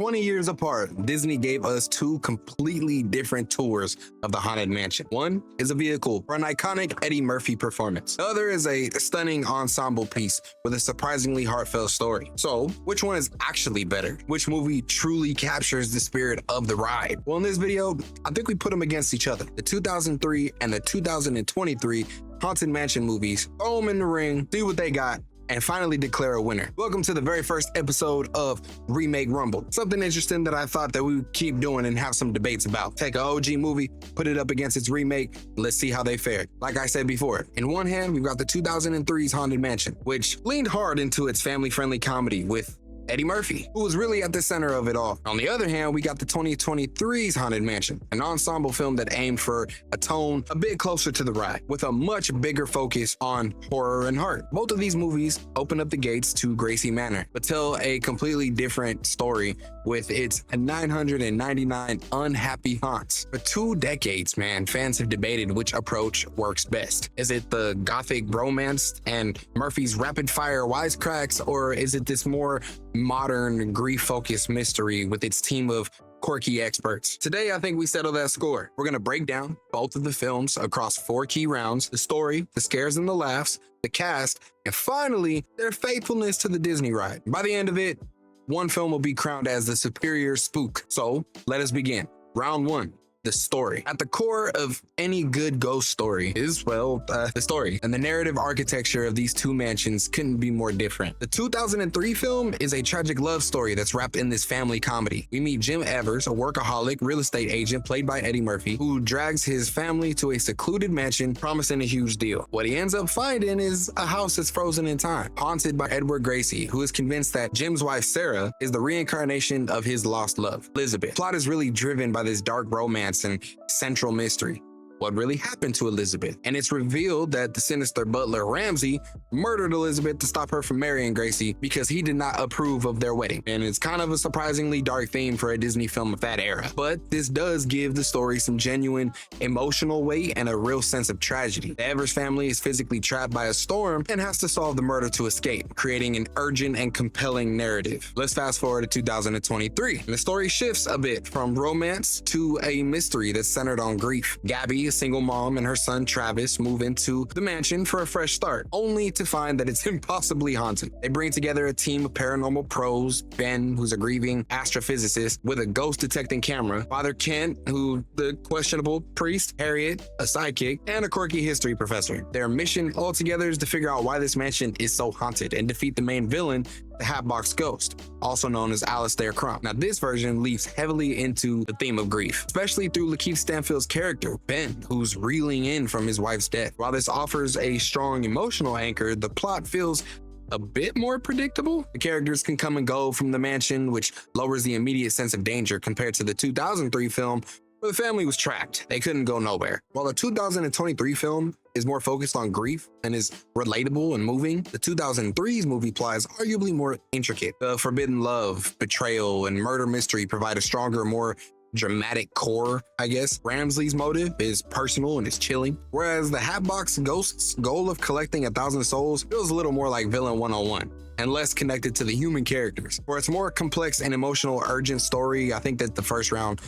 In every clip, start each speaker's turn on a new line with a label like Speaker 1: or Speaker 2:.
Speaker 1: 20 years apart, Disney gave us two completely different tours of the Haunted Mansion. One is a vehicle for an iconic Eddie Murphy performance. The other is a stunning ensemble piece with a surprisingly heartfelt story. So, which one is actually better? Which movie truly captures the spirit of the ride? Well, in this video, I think we put them against each other. The 2003 and the 2023 Haunted Mansion movies. Throw them in the ring, see what they got, and finally declare a winner. Welcome to the very first episode of Remake Rumble. Something interesting that I thought that we would keep doing and have some debates about. Take an OG movie, put it up against its remake, and let's see how they fared. Like I said before, in one hand, we've got the 2003's Haunted Mansion, which leaned hard into its family-friendly comedy with Eddie Murphy, who was really at the center of it all. On the other hand, we got the 2023's Haunted Mansion, an ensemble film that aimed for a tone a bit closer to the ride, with a much bigger focus on horror and heart. Both of these movies open up the gates to Gracie Manor, but tell a completely different story with its 999 unhappy haunts. For 2 decades, man, fans have debated which approach works best. Is it the gothic romance and Murphy's rapid-fire wisecracks, or is it this more modern grief-focused mystery with its team of quirky experts? Today, I think we settle that score. We're gonna break down both of the films across 4 key rounds: the story, the scares and the laughs, the cast, and finally, their faithfulness to the Disney ride. By the end of it, one film will be crowned as the superior spook. So let us begin. Round 1. The story. At the core of any good ghost story is, well, the story. And the narrative architecture of these two mansions couldn't be more different. The 2003 film is a tragic love story that's wrapped in this family comedy. We meet Jim Evers, a workaholic real estate agent played by Eddie Murphy, who drags his family to a secluded mansion promising a huge deal. What he ends up finding is a house that's frozen in time, haunted by Edward Gracie, who is convinced that Jim's wife, Sarah, is the reincarnation of his lost love, Elizabeth. Plot is really driven by this dark romance and central mystery. What really happened to Elizabeth? And it's revealed that the sinister butler Ramsey murdered Elizabeth to stop her from marrying Gracie because he did not approve of their wedding. And it's kind of a surprisingly dark theme for a Disney film of that era. But this does give the story some genuine emotional weight and a real sense of tragedy. The Evers family is physically trapped by a storm and has to solve the murder to escape, creating an urgent and compelling narrative. Let's fast forward to 2023. And the story shifts a bit from romance to a mystery that's centered on grief. Gabby, a single mom, and her son Travis move into the mansion for a fresh start, only to find that it's impossibly haunted. They bring together a team of paranormal pros: Ben, who's a grieving astrophysicist with a ghost detecting camera, Father Kent, who the questionable priest, Harriet, a sidekick, and a quirky history professor. Their mission altogether is to figure out why this mansion is so haunted and defeat the main villain, the Hatbox Ghost, also known as Alistair Crump. Now, this version leaps heavily into the theme of grief, especially through Lakeith Stanfield's character, Ben, who's reeling in from his wife's death. While this offers a strong emotional anchor, the plot feels a bit more predictable. The characters can come and go from the mansion, which lowers the immediate sense of danger compared to the 2003 film, where the family was trapped. They couldn't go nowhere. While the 2023 film is more focused on grief and is relatable and moving, the 2003's movie plot is arguably more intricate. The forbidden love, betrayal, and murder mystery provide a stronger, more dramatic core, I guess. Ramsley's motive is personal and is chilling, whereas the Hatbox Ghost's goal of collecting 1,000 souls feels a little more like Villain 101 and less connected to the human characters. For its more complex and emotional, urgent story, I think that the first round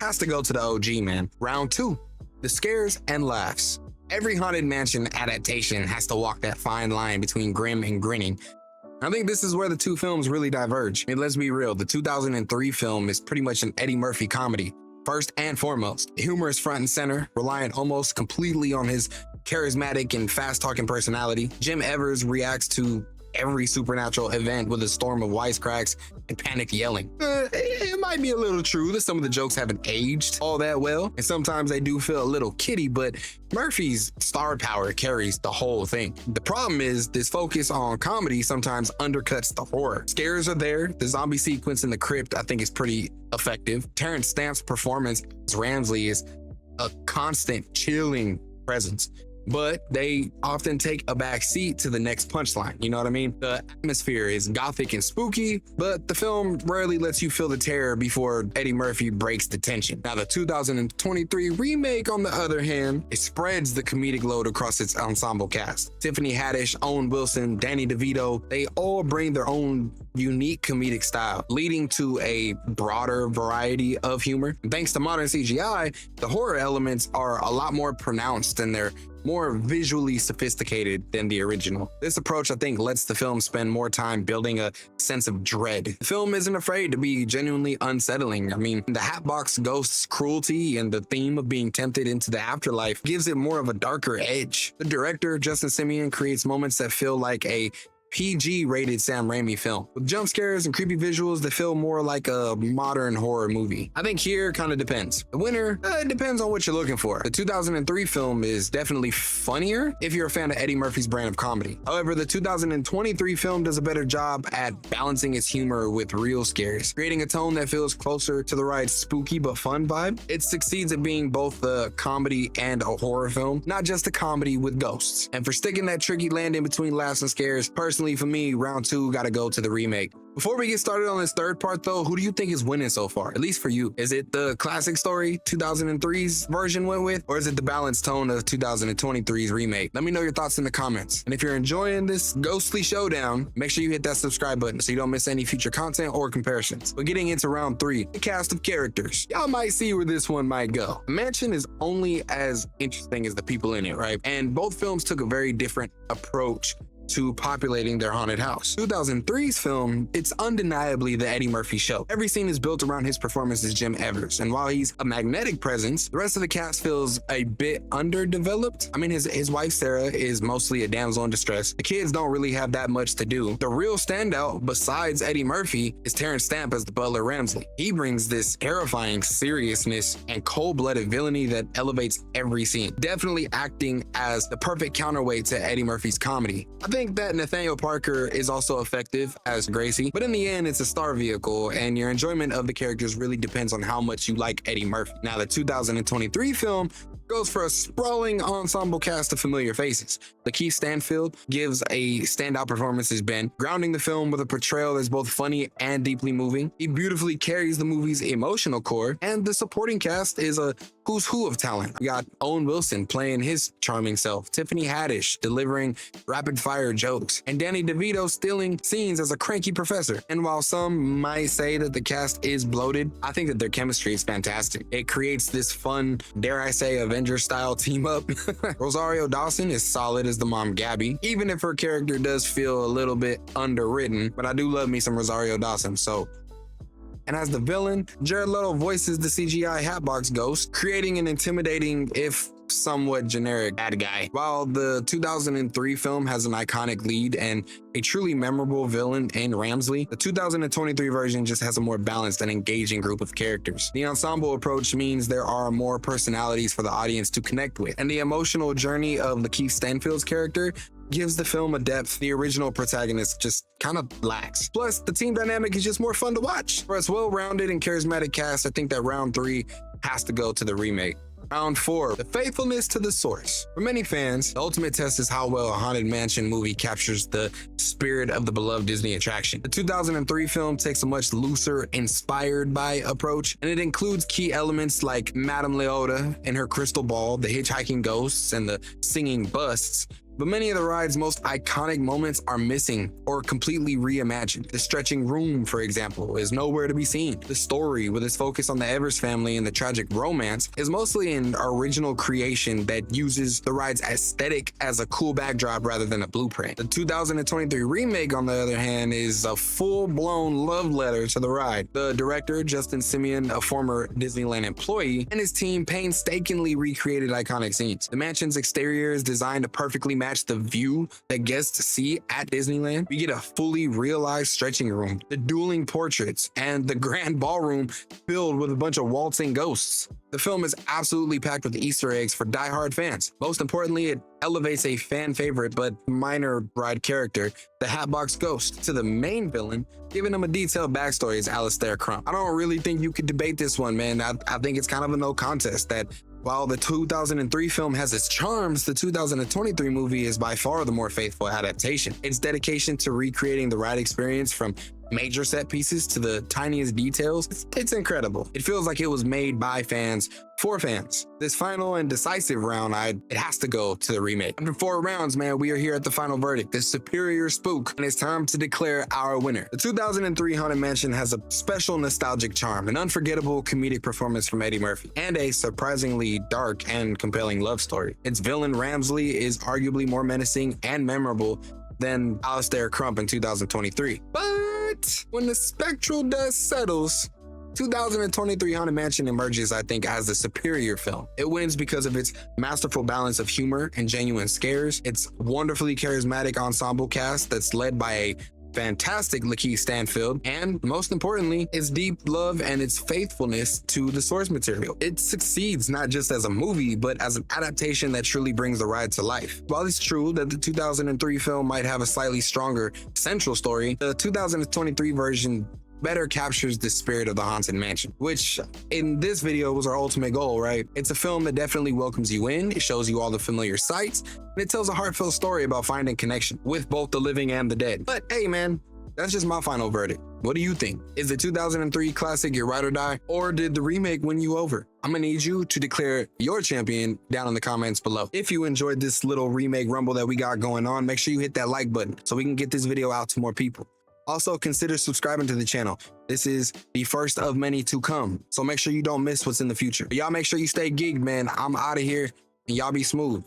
Speaker 1: has to go to the OG, man. Round 2, the scares and laughs. Every Haunted Mansion adaptation has to walk that fine line between grim and grinning. I think this is where the two films really diverge. I mean, let's be real, the 2003 film is pretty much an Eddie Murphy comedy, first and foremost. The humor is front and center, relying almost completely on his charismatic and fast-talking personality. Jim Evers reacts to every supernatural event with a storm of wisecracks and panicked yelling. It might be a little true that some of the jokes haven't aged all that well, and sometimes they do feel a little kiddie, but Murphy's star power carries the whole thing. The problem is this focus on comedy sometimes undercuts the horror. Scares are there. The zombie sequence in the crypt, I think, is pretty effective. Terrence Stamp's performance as Ramsley is a constant chilling presence. but they often take a back seat to the next punchline. You know what I mean? The atmosphere is gothic and spooky, but the film rarely lets you feel the terror before Eddie Murphy breaks the tension. Now, the 2023 remake, on the other hand, it spreads the comedic load across its ensemble cast. Tiffany Haddish, Owen Wilson, Danny DeVito, they all bring their own unique comedic style, leading to a broader variety of humor. And thanks to modern CGI, the horror elements are a lot more pronounced and they're more visually sophisticated than the original. This approach, I think, lets the film spend more time building a sense of dread. The film isn't afraid to be genuinely unsettling. I mean, the Hatbox Ghost's cruelty and the theme of being tempted into the afterlife gives it more of a darker edge. The director, Justin Simien, creates moments that feel like a PG-rated Sam Raimi film, with jump scares and creepy visuals that feel more like a modern horror movie. I think here kind of depends. The winner, it depends on what you're looking for. The 2003 film is definitely funnier if you're a fan of Eddie Murphy's brand of comedy. However, the 2023 film does a better job at balancing its humor with real scares, creating a tone that feels closer to the ride's spooky but fun vibe. It succeeds at being both a comedy and a horror film, not just a comedy with ghosts. And for sticking that tricky landing between laughs and scares, personally for me, round two gotta go to the remake. Before we get started on this third part though, who do you think is winning so far? At least for you. Is it the classic story 2003's version went with, or is it the balanced tone of 2023's remake? Let me know your thoughts in the comments. And if you're enjoying this ghostly showdown, make sure you hit that subscribe button so you don't miss any future content or comparisons. But getting into round three, the cast of characters. Y'all might see where this one might go. The mansion is only as interesting as the people in it, right? And both films took a very different approach to populating their haunted house. 2003's film, it's undeniably the Eddie Murphy show. Every scene is built around his performance as Jim Evers, and while he's a magnetic presence, the rest of the cast feels a bit underdeveloped. I mean, his wife Sarah is mostly a damsel in distress. The kids don't really have that much to do. The real standout, besides Eddie Murphy, is Terrence Stamp as the butler Ramsley. He brings this terrifying seriousness and cold-blooded villainy that elevates every scene, definitely acting as the perfect counterweight to Eddie Murphy's comedy. I think that Nathaniel Parker is also effective as Gracie, but in the end, it's a star vehicle, and your enjoyment of the characters really depends on how much you like Eddie Murphy. Now, the 2023 film goes for a sprawling ensemble cast of familiar faces. Lakeith Stanfield gives a standout performance as Ben, grounding the film with a portrayal that's both funny and deeply moving. He beautifully carries the movie's emotional core, and the supporting cast is a who's who of talent. We got Owen Wilson playing his charming self, Tiffany Haddish delivering rapid-fire jokes, and Danny DeVito stealing scenes as a cranky professor. And while some might say that the cast is bloated, I think that their chemistry is fantastic. It creates this fun, dare I say, Avengers-style team-up. Rosario Dawson is solid as the mom Gabby, even if her character does feel a little bit underwritten, but I do love me some Rosario Dawson, so. And as the villain, Jared Leto voices the CGI Hatbox Ghost, creating an intimidating, if somewhat generic, bad guy. While the 2003 film has an iconic lead and a truly memorable villain in Ramsley, the 2023 version just has a more balanced and engaging group of characters. The ensemble approach means there are more personalities for the audience to connect with, and the emotional journey of Lakeith Stanfield's character gives the film a depth the original protagonist just kind of lacks. Plus, the team dynamic is just more fun to watch. For its well-rounded and charismatic cast, I think that round three has to go to the remake. Round four, the faithfulness to the source. For many fans, the ultimate test is how well a Haunted Mansion movie captures the spirit of the beloved Disney attraction. The 2003 film takes a much looser, inspired by approach, and it includes key elements like Madame Leota and her crystal ball, the hitchhiking ghosts, and the singing busts. But many of the ride's most iconic moments are missing or completely reimagined. The stretching room, for example, is nowhere to be seen. The story, with its focus on the Evers family and the tragic romance, is mostly an original creation that uses the ride's aesthetic as a cool backdrop rather than a blueprint. The 2023 remake, on the other hand, is a full-blown love letter to the ride. The director, Justin Simien, a former Disneyland employee, and his team painstakingly recreated iconic scenes. The mansion's exterior is designed to perfectly match the view that guests see at Disneyland. We get a fully realized stretching room, the dueling portraits, and the grand ballroom filled with a bunch of waltzing ghosts. The film is absolutely packed with Easter eggs for die-hard fans. Most importantly, it elevates a fan favorite but minor ride character, the Hatbox Ghost, to the main villain, giving him a detailed backstory as Alistair Crump. I don't really think you could debate this one, man. I think it's kind of a no contest that While the 2003 film has its charms, the 2023 movie is by far the more faithful adaptation. Its dedication to recreating the ride experience from major set pieces to the tiniest details, it's incredible. It feels like it was made by fans for fans. This final and decisive round, it has to go to the remake. After 4 rounds, man, we are here at the final verdict, the superior spook, and it's time to declare our winner. The 2003 Haunted Mansion has a special nostalgic charm, an unforgettable comedic performance from Eddie Murphy, and a surprisingly dark and compelling love story. Its villain Ramsley is arguably more menacing and memorable than Alistair Crump in 2023. But when the spectral dust settles, 2023 Haunted Mansion emerges, I think, as the superior film. It wins because of its masterful balance of humor and genuine scares, its wonderfully charismatic ensemble cast that's led by a fantastic Lakeith Stanfield, and most importantly, its deep love and its faithfulness to the source material. It succeeds not just as a movie, but as an adaptation that truly brings the ride to life. While it's true that the 2003 film might have a slightly stronger central story, the 2023 version better captures the spirit of the Haunted Mansion, which in this video was our ultimate goal, right? It's a film that definitely welcomes you in, it shows you all the familiar sights, and it tells a heartfelt story about finding connection with both the living and the dead. But hey man, that's just my final verdict. What do you think? Is the 2003 classic your ride or die, or did the remake win you over? I'm gonna need you to declare your champion down in the comments below. If you enjoyed this little remake rumble that we got going on, make sure you hit that like button so we can get this video out to more people. Also, consider subscribing to the channel. This is the first of many to come, so make sure you don't miss what's in the future. Y'all make sure you stay geeked, man. I'm out of here, and y'all be smooth.